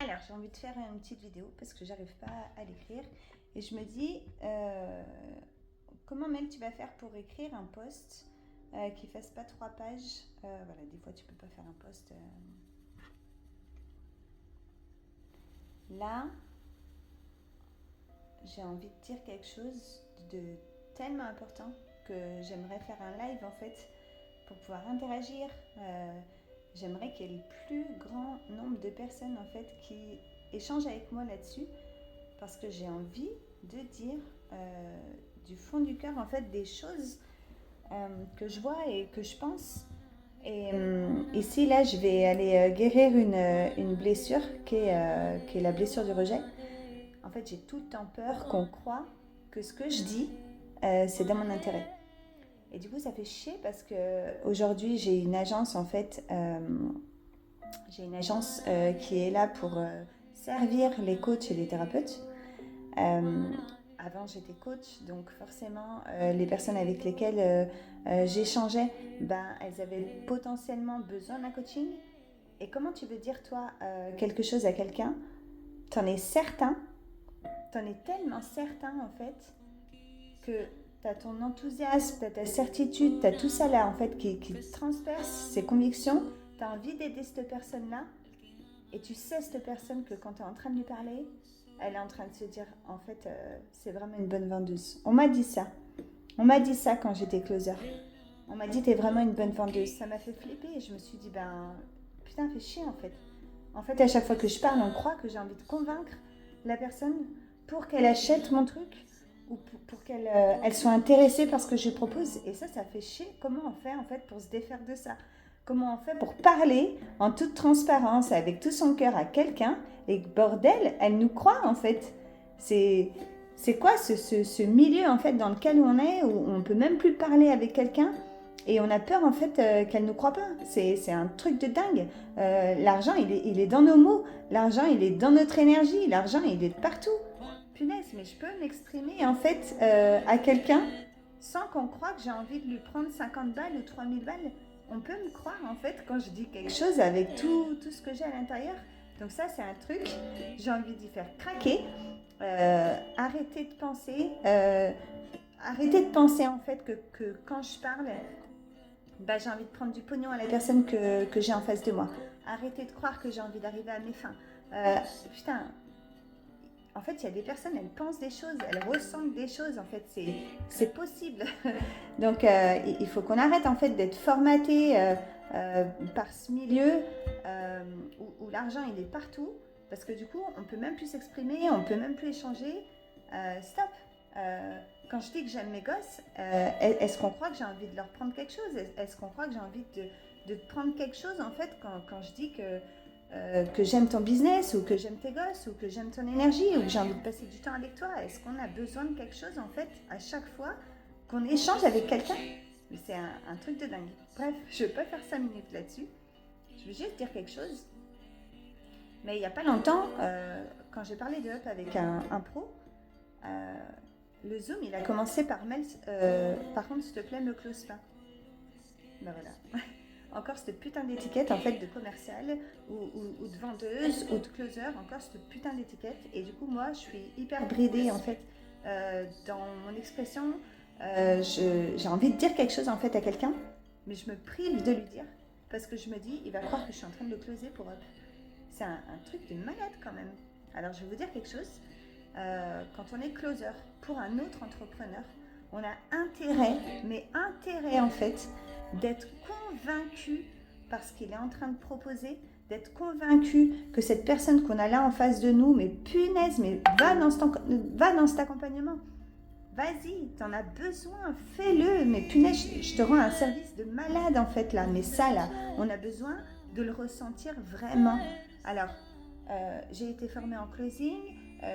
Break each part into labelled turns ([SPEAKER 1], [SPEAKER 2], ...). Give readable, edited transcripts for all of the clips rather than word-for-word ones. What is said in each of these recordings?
[SPEAKER 1] Alors, j'ai envie de faire une petite vidéo parce que j'arrive pas à l'écrire. Et je me dis, comment Mel, tu vas faire pour écrire un post qui fasse pas 3 pages. Voilà, des fois tu peux pas faire un post. Là, j'ai envie de dire quelque chose de tellement important que j'aimerais faire un live en fait pour pouvoir interagir. J'aimerais qu'il y ait le plus grand nombre de personnes en fait qui échangent avec moi là-dessus parce que j'ai envie de dire du fond du cœur en fait des choses que je vois et que je pense. Et ici là je vais aller guérir une blessure qui est la blessure du rejet. En fait j'ai tout le temps peur qu'on croit que ce que je dis c'est dans mon intérêt. Et du coup ça fait chier parce que aujourd'hui j'ai une agence en fait qui est là pour servir les coachs et les thérapeutes. Avant j'étais coach, donc forcément les personnes avec lesquelles j'échangeais, elles avaient potentiellement besoin d'un coaching. Et comment tu veux dire toi quelque chose à quelqu'un, t'en es certain, t'en es tellement certain en fait que t'as ton enthousiasme, t'as ta certitude, t'as tout ça là en fait qui transperce ses convictions, t'as envie d'aider cette personne là. Et tu sais cette personne que quand tu es en train de lui parler, elle est en train de se dire, en fait, c'est vraiment une bonne vendeuse. On m'a dit ça. On m'a dit ça quand j'étais closer. On m'a dit, t'es vraiment une bonne vendeuse. Ça m'a fait flipper et je me suis dit, putain, fais chier en fait. En fait, à chaque fois que je parle, on croit que j'ai envie de convaincre la personne pour qu'elle achète mon truc ou pour qu'elle elle soit intéressée par ce que je propose. Et ça fait chier. Comment on fait en fait pour se défaire de ça? Comment on fait pour parler en toute transparence avec tout son cœur à quelqu'un et bordel, elle nous croit en fait. C'est quoi ce milieu en fait dans lequel on est où on peut même plus parler avec quelqu'un et on a peur en fait qu'elle ne nous croit pas. C'est un truc de dingue. L'argent il est dans nos mots, l'argent il est dans notre énergie, l'argent il est de partout. Punaise, mais je peux m'exprimer en fait à quelqu'un sans qu'on croie que j'ai envie de lui prendre 50 balles ou 3000 balles. On peut me croire en fait quand je dis quelque chose avec tout ce que j'ai à l'intérieur. Donc ça c'est un truc, j'ai envie d'y faire craquer. Arrêtez de penser en fait que quand je parle, j'ai envie de prendre du pognon à la personne que j'ai en face de moi. Arrêtez de croire que j'ai envie d'arriver à mes fins. Putain, en fait, il y a des personnes, elles pensent des choses, elles ressentent des choses, en fait, c'est possible. Donc, il faut qu'on arrête, en fait, d'être formaté par ce milieu où l'argent, il est partout, parce que du coup, on ne peut même plus s'exprimer, on ne peut même plus échanger. Stop. Quand je dis que j'aime mes gosses, est-ce qu'on croit que j'ai envie de leur prendre quelque chose? Est-ce qu'on croit que j'ai envie de prendre quelque chose, en fait, quand je dis que j'aime ton business ou que j'aime tes gosses ou que j'aime ton énergie ou que j'ai envie de passer du temps avec toi? Est-ce qu'on a besoin de quelque chose en fait à chaque fois qu'on échange avec quelqu'un? Mais c'est un truc de dingue. Bref, je ne vais pas faire 5 minutes là-dessus. Je vais juste dire quelque chose. Mais il n'y a pas longtemps, quand j'ai parlé de Up avec un pro, le Zoom il a commencé par mail. Par contre, s'il te plaît, me close pas. Ben voilà. Encore cette putain d'étiquette en fait de commercial ou de vendeuse ou de closer, encore cette putain d'étiquette. Et du coup moi je suis hyper bridée en fait dans mon expression. J'ai envie de dire quelque chose en fait à quelqu'un, mais je me prive de lui dire parce que je me dis il va croire que je suis en train de le closer pour Up. C'est un truc de malade quand même. Alors je vais vous dire quelque chose. Quand on est closer pour un autre entrepreneur, on a intérêt, mais intérêt en fait, d'être convaincu par ce qu'il est en train de proposer, d'être convaincu que cette personne qu'on a là en face de nous, mais punaise, mais va dans cet accompagnement. Vas-y, t'en as besoin, fais-le. Mais punaise, je te rends un service de malade en fait là. Mais ça là, on a besoin de le ressentir vraiment. Alors, j'ai été formée en closing,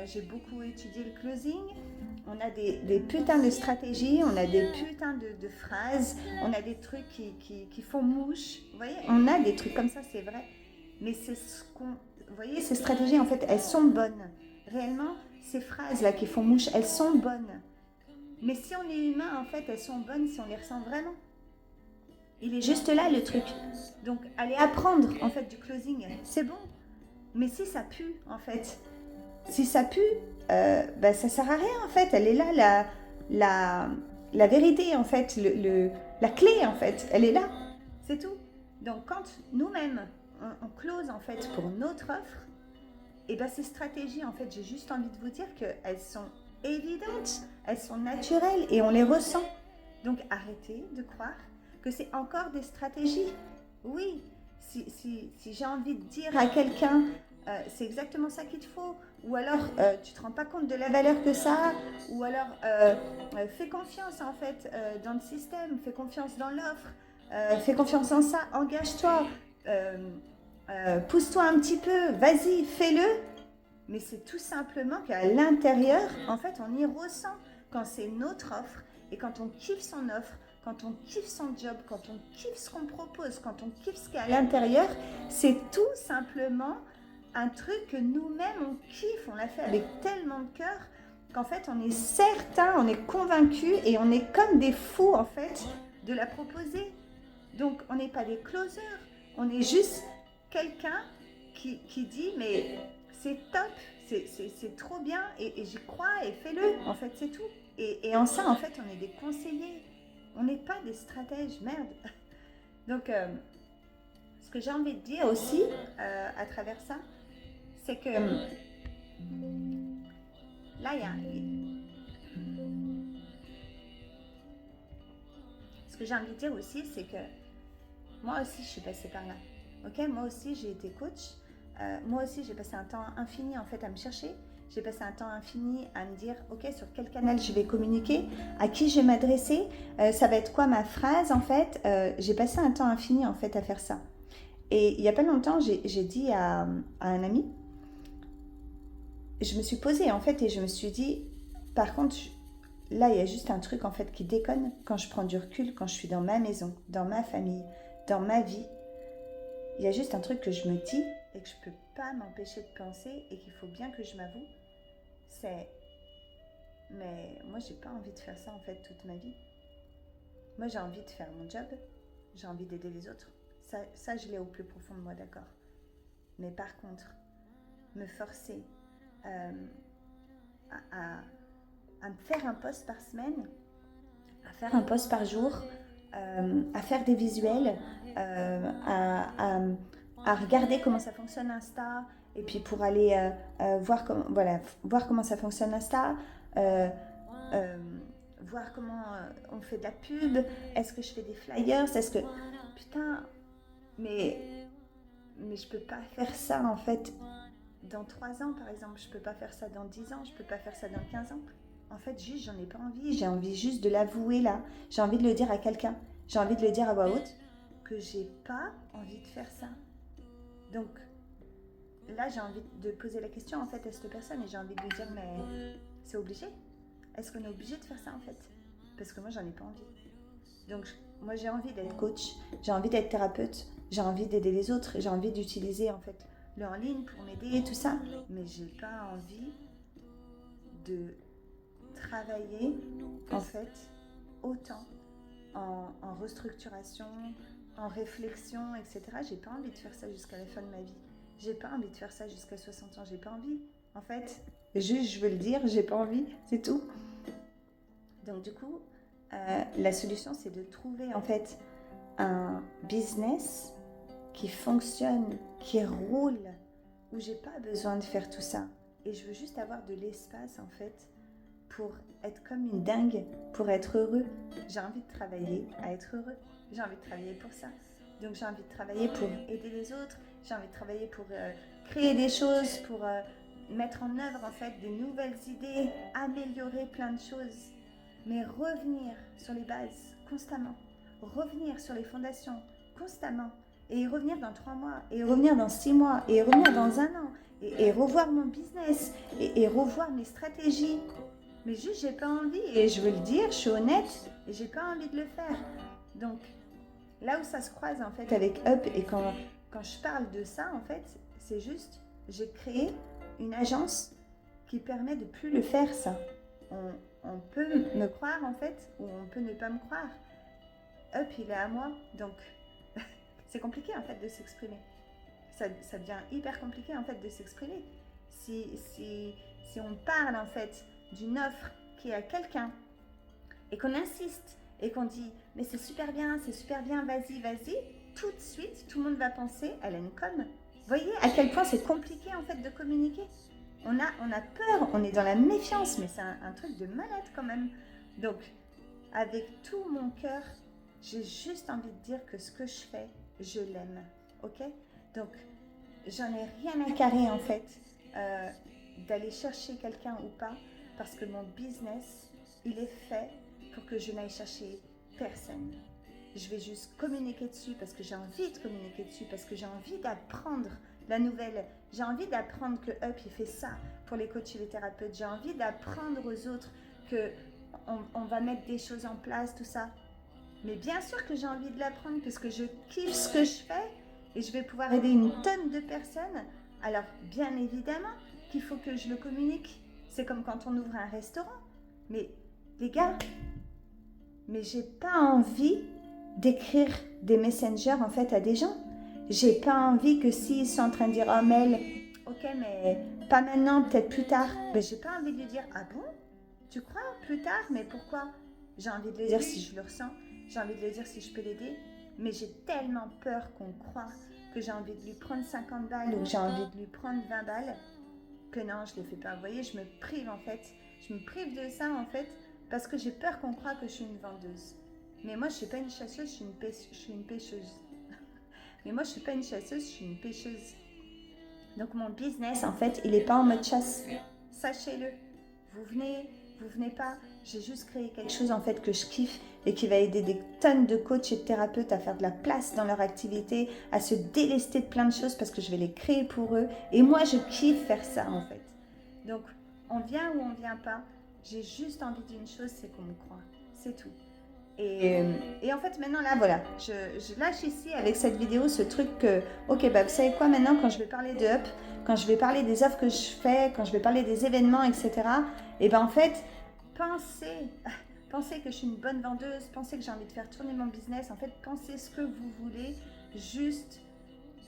[SPEAKER 1] j'ai beaucoup étudié le closing. On a des putains de stratégies, on a des putains de phrases, on a des trucs qui font mouche. Vous voyez, on a des trucs comme ça, c'est vrai. Mais c'est ce qu'on... Vous voyez, ces stratégies, en fait, elles sont bonnes. Réellement, ces phrases-là qui font mouche, elles sont bonnes. Mais si on est humain, en fait, elles sont bonnes si on les ressent vraiment. Il est juste là, le truc. Donc, allez apprendre, en fait, du closing. C'est bon. Mais si ça pue, en fait, si ça pue, ça sert à rien, en fait. Elle est là, la, la vérité, en fait, la clé, en fait, elle est là. C'est tout. Donc, quand nous-mêmes, on close, en fait, pour notre offre, et ces stratégies, en fait, j'ai juste envie de vous dire qu'elles sont évidentes, elles sont naturelles et on les ressent. Donc, arrêtez de croire que c'est encore des stratégies. Oui, si j'ai envie de dire à quelqu'un, c'est exactement ça qu'il te faut, ou alors tu ne te rends pas compte de la valeur que ça a, ou alors fais confiance en fait dans le système, fais confiance dans l'offre, fais confiance en ça, engage-toi, pousse-toi un petit peu, vas-y, fais-le. Mais c'est tout simplement qu'à l'intérieur, en fait, on y ressent quand c'est notre offre et quand on kiffe son offre, quand on kiffe son job, quand on kiffe ce qu'on propose, quand on kiffe ce qu'il y a à l'intérieur, c'est tout simplement un truc que nous-mêmes on kiffe, on l'a fait avec tellement de cœur qu'en fait on est certain, on est convaincu et on est comme des fous en fait de la proposer. Donc on n'est pas des closers, on est juste quelqu'un qui dit mais c'est top, c'est trop bien et j'y crois et fais-le, en fait c'est tout. Et en ça en fait on est des conseillers, on n'est pas des stratèges, merde. Donc ce que j'ai envie de dire aussi à travers ça, c'est que là il y a... Ce que j'ai envie de dire aussi c'est que moi aussi je suis passée par là. Ok, moi aussi j'ai été coach. Moi aussi j'ai passé un temps infini en fait à me chercher. J'ai passé un temps infini à me dire ok sur quel canal je vais communiquer, à qui je vais m'adresser, ça va être quoi ma phrase en fait. J'ai passé un temps infini en fait à faire ça. Et il n'y a pas longtemps j'ai dit à un ami, je me suis posée en fait et je me suis dit par contre là il y a juste un truc en fait qui déconne quand je prends du recul, quand je suis dans ma maison, dans ma famille, dans ma vie. Il y a juste un truc que je me dis et que je ne peux pas m'empêcher de penser et qu'il faut bien que je m'avoue, c'est mais moi j'ai pas envie de faire ça en fait toute ma vie. Moi j'ai envie de faire mon job, j'ai envie d'aider les autres. Ça je l'ai au plus profond de moi, d'accord. Mais par contre, me forcer euh, à me faire un post par semaine, à faire un post par jour, à faire des visuels, à regarder comment ça fonctionne Insta, et puis pour aller voir comment ça fonctionne Insta, euh, euh, voir comment on fait de la pub, est-ce que je fais des flyers, est-ce que... Putain, mais je peux pas faire ça en fait dans 3 ans par exemple, je peux pas faire ça dans 10 ans, je peux pas faire ça dans 15 ans. En fait, juste, j'en ai pas envie. J'ai envie juste de l'avouer là. J'ai envie de le dire à quelqu'un. J'ai envie de le dire à voix haute que j'ai pas envie de faire ça. Donc là, j'ai envie de poser la question en fait à cette personne et j'ai envie de lui dire mais c'est obligé. Est-ce qu'on est obligé de faire ça en fait? Parce que moi, j'en ai pas envie. Donc moi, j'ai envie d'être coach, j'ai envie d'être thérapeute, j'ai envie d'aider les autres, j'ai envie d'utiliser en fait le en ligne pour m'aider et tout ça. Mais j'ai pas envie de travailler en fait autant en restructuration, en réflexion, etc. J'ai pas envie de faire ça jusqu'à la fin de ma vie. J'ai pas envie de faire ça jusqu'à 60 ans. J'ai pas envie. En fait, juste je veux le dire, j'ai pas envie, c'est tout. Donc du coup, la solution c'est de trouver en fait un business qui fonctionne, qui roule, où j'ai pas besoin de faire tout ça. Et je veux juste avoir de l'espace en fait pour être comme une dingue, pour être heureux. J'ai envie de travailler à être heureux. J'ai envie de travailler pour ça. Donc j'ai envie de travailler pour aider les autres. J'ai envie de travailler pour créer des choses, pour mettre en œuvre en fait des nouvelles idées, améliorer plein de choses. Mais revenir sur les bases constamment. Revenir sur les fondations constamment. Et revenir dans 3 mois, et revenir dans 6 mois, et revenir dans 1 an, et revoir mon business, et revoir mes stratégies. Mais juste, j'ai pas envie, et je veux le dire, je suis honnête, et j'ai pas envie de le faire. Donc, là où ça se croise en fait avec Up, et quand je parle de ça, en fait, c'est juste, j'ai créé une agence qui permet de plus le faire, ça. On peut me croire en fait, ou on peut ne pas me croire. Up, il est à moi, donc c'est compliqué en fait de s'exprimer. ça devient hyper compliqué en fait de s'exprimer. Si on parle en fait d'une offre qui est à quelqu'un et qu'on insiste et qu'on dit mais c'est super bien, vas-y, tout de suite tout le monde va penser elle a une conne. Voyez à quel point c'est compliqué en fait de communiquer. On a peur, on est dans la méfiance, mais c'est un truc de malade quand même. Donc, avec tout mon cœur, j'ai juste envie de dire que ce que je fais, je l'aime, ok? Donc, j'en ai rien à carrer en fait d'aller chercher quelqu'un ou pas, parce que mon business, il est fait pour que je n'aille chercher personne. Je vais juste communiquer dessus parce que j'ai envie de communiquer dessus, parce que j'ai envie d'apprendre la nouvelle. J'ai envie d'apprendre que Up, il fait ça pour les coachs et les thérapeutes. J'ai envie d'apprendre aux autres qu'on va mettre des choses en place, tout ça. Mais bien sûr que j'ai envie de l'apprendre parce que je kiffe ce que je fais et je vais pouvoir aider une tonne de personnes. Alors, bien évidemment qu'il faut que je le communique. C'est comme quand on ouvre un restaurant. Mais les gars, mais j'ai pas envie d'écrire des messengers en fait à des gens. J'ai pas envie que s'ils sont en train de dire oh Mel, ok mais pas maintenant, peut-être plus tard. Ben j'ai pas envie de lui dire ah bon, tu crois plus tard, mais pourquoi? J'ai envie de lui dire si je le ressens, j'ai envie de lui dire si je peux l'aider, mais j'ai tellement peur qu'on croie que j'ai envie de lui prendre 50 balles ou j'ai envie de lui prendre 20 balles que non, je le fais pas. Vous voyez, je me prive en fait, je me prive de ça en fait parce que j'ai peur qu'on croie que je suis une vendeuse. Mais moi, je ne suis pas une chasseuse, je suis une pêcheuse. Mais moi, je ne suis pas une chasseuse, je suis une pêcheuse. Donc, mon business, en fait, il n'est pas en mode chasse. Sachez-le. Vous venez pas. J'ai juste créé quelque chose, en fait, que je kiffe et qui va aider des tonnes de coachs et de thérapeutes à faire de la place dans leur activité, à se délester de plein de choses parce que je vais les créer pour eux. Et moi, je kiffe faire ça, en fait. Donc, on vient ou on ne vient pas. J'ai juste envie d'une chose, c'est qu'on me croit. C'est tout. Et en fait, maintenant, là, voilà, je lâche ici avec cette vidéo ce truc que, ok, bah, vous savez quoi, maintenant, quand je vais parler de Up, quand je vais parler des offres que je fais, quand je vais parler des événements, etc., et ben en fait, pensez que je suis une bonne vendeuse, pensez que j'ai envie de faire tourner mon business, en fait, pensez ce que vous voulez, juste,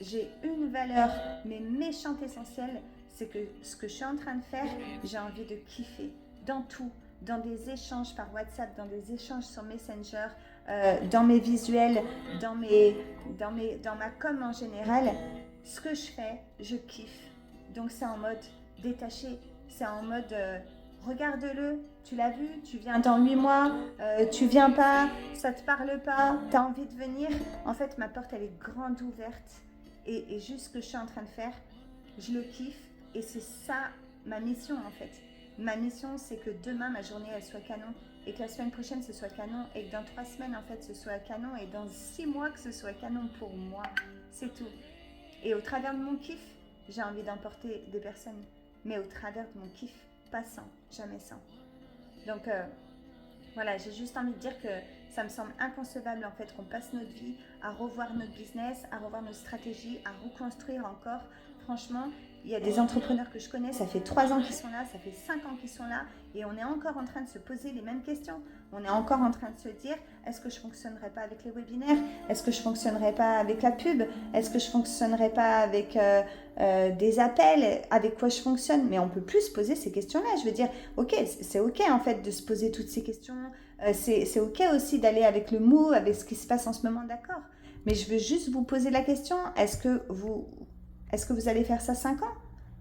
[SPEAKER 1] j'ai une valeur, mais méchante essentielle, c'est que ce que je suis en train de faire, j'ai envie de kiffer dans tout. Dans des échanges par WhatsApp, dans des échanges sur Messenger, dans mes visuels, dans ma com en général, ce que je fais, je kiffe. Donc c'est en mode détaché, c'est en mode regarde-le, tu l'as vu, tu viens dans 8 mois, tu viens pas, ça te parle pas, tu as envie de venir. En fait, ma porte, elle est grande ouverte et juste ce que je suis en train de faire, je le kiffe et c'est ça ma mission en fait. Ma mission, c'est que demain, ma journée, elle soit canon et que la semaine prochaine, ce soit canon et que dans 3 semaines, en fait, ce soit canon et dans 6 mois, que ce soit canon pour moi. C'est tout. Et au travers de mon kiff, j'ai envie d'emporter des personnes, mais au travers de mon kiff, pas sans, jamais sans. Donc, voilà, j'ai juste envie de dire que ça me semble inconcevable, en fait, qu'on passe notre vie à revoir notre business, à revoir nos stratégies, à reconstruire encore. Franchement, il y a des entrepreneurs que je connais, ça fait 3 ans qu'ils sont là, ça fait 5 ans qu'ils sont là, et on est encore en train de se poser les mêmes questions. On est encore en train de se dire, est-ce que je ne fonctionnerai pas avec les webinaires? Est-ce que je ne fonctionnerai pas avec la pub? Est-ce que je ne fonctionnerai pas avec des appels? Avec quoi je fonctionne? Mais on ne peut plus se poser ces questions-là. Je veux dire, ok, c'est ok en fait de se poser toutes ces questions. C'est ok aussi d'aller avec le move, avec ce qui se passe en ce moment, d'accord? Mais je veux juste vous poser la question, est-ce que vous allez faire ça 5 ans?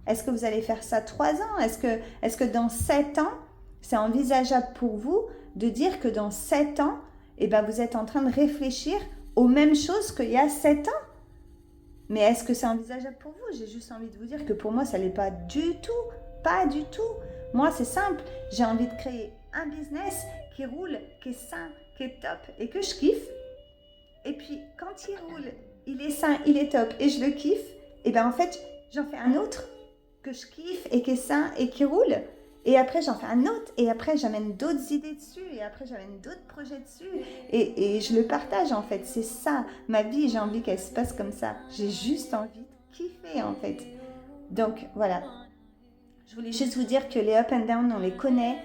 [SPEAKER 1] Est-ce que vous allez faire ça 3 ans? Est-ce que dans 7 ans, c'est envisageable pour vous de dire que dans 7 ans, eh ben, vous êtes en train de réfléchir aux mêmes choses qu'il y a 7 ans? Mais est-ce que c'est envisageable pour vous? J'ai juste envie de vous dire que pour moi, ça ne l'est pas du tout. Pas du tout. Moi, c'est simple. J'ai envie de créer un business qui roule, qui est sain, qui est top et que je kiffe. Et puis, quand il roule, il est sain, il est top et je le kiffe, et bien en fait, j'en fais un autre que je kiffe et qui est sain et qui roule. Et après, j'en fais un autre et après, j'amène d'autres idées dessus et après, j'amène d'autres projets dessus et je le partage en fait. C'est ça, ma vie, j'ai envie qu'elle se passe comme ça. J'ai juste envie de kiffer en fait. Donc, voilà. Je voulais juste vous dire que les up and down, on les connaît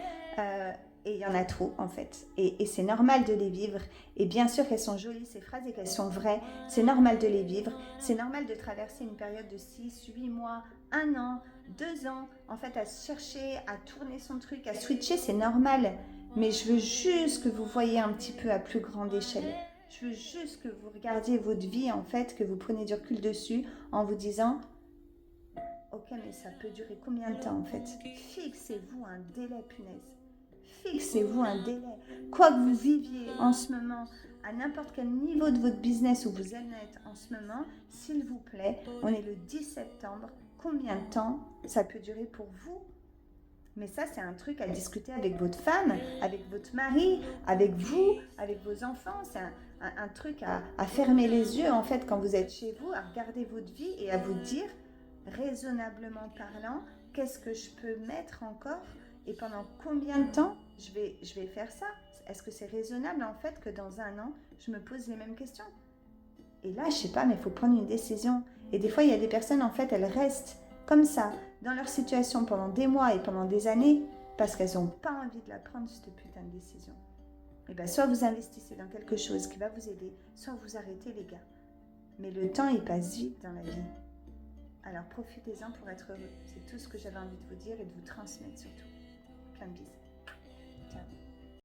[SPEAKER 1] Et il y en a trop en fait. Et c'est normal de les vivre. Et bien sûr qu'elles sont jolies ces phrases et qu'elles sont vraies. C'est normal de les vivre. C'est normal de traverser une période de 6, 8 mois, 1 an, 2 ans. En fait, à chercher, à tourner son truc, à switcher, c'est normal. Mais je veux juste que vous voyez un petit peu à plus grande échelle. Je veux juste que vous regardiez votre vie en fait, que vous preniez du recul dessus en vous disant ok, mais ça peut durer combien de temps en fait? Fixez-vous un délai, punaise. Fixez-vous un délai. Quoi que vous viviez en ce moment, à n'importe quel niveau de votre business où vous en êtes en ce moment, s'il vous plaît, on est le 10 septembre. Combien de temps ça peut durer pour vous? Mais ça, c'est un truc à discuter avec votre femme, avec votre mari, avec vous, avec vos enfants. C'est un truc à fermer les yeux, en fait, quand vous êtes chez vous, à regarder votre vie et à vous dire, raisonnablement parlant, qu'est-ce que je peux mettre encore et pendant combien de temps je vais faire ça? Est-ce que c'est raisonnable, en fait, que dans 1 an, je me pose les mêmes questions? Et là, je sais pas, mais il faut prendre une décision. Et des fois, il y a des personnes, en fait, elles restent comme ça, dans leur situation pendant des mois et pendant des années, parce qu'elles n'ont pas envie de la prendre, cette putain de décision. Et bien, soit vous investissez dans quelque chose qui va vous aider, soit vous arrêtez, les gars. Mais le temps, il passe vite dans la vie. Alors, profitez-en pour être heureux. C'est tout ce que j'avais envie de vous dire et de vous transmettre surtout. Plein de bisous.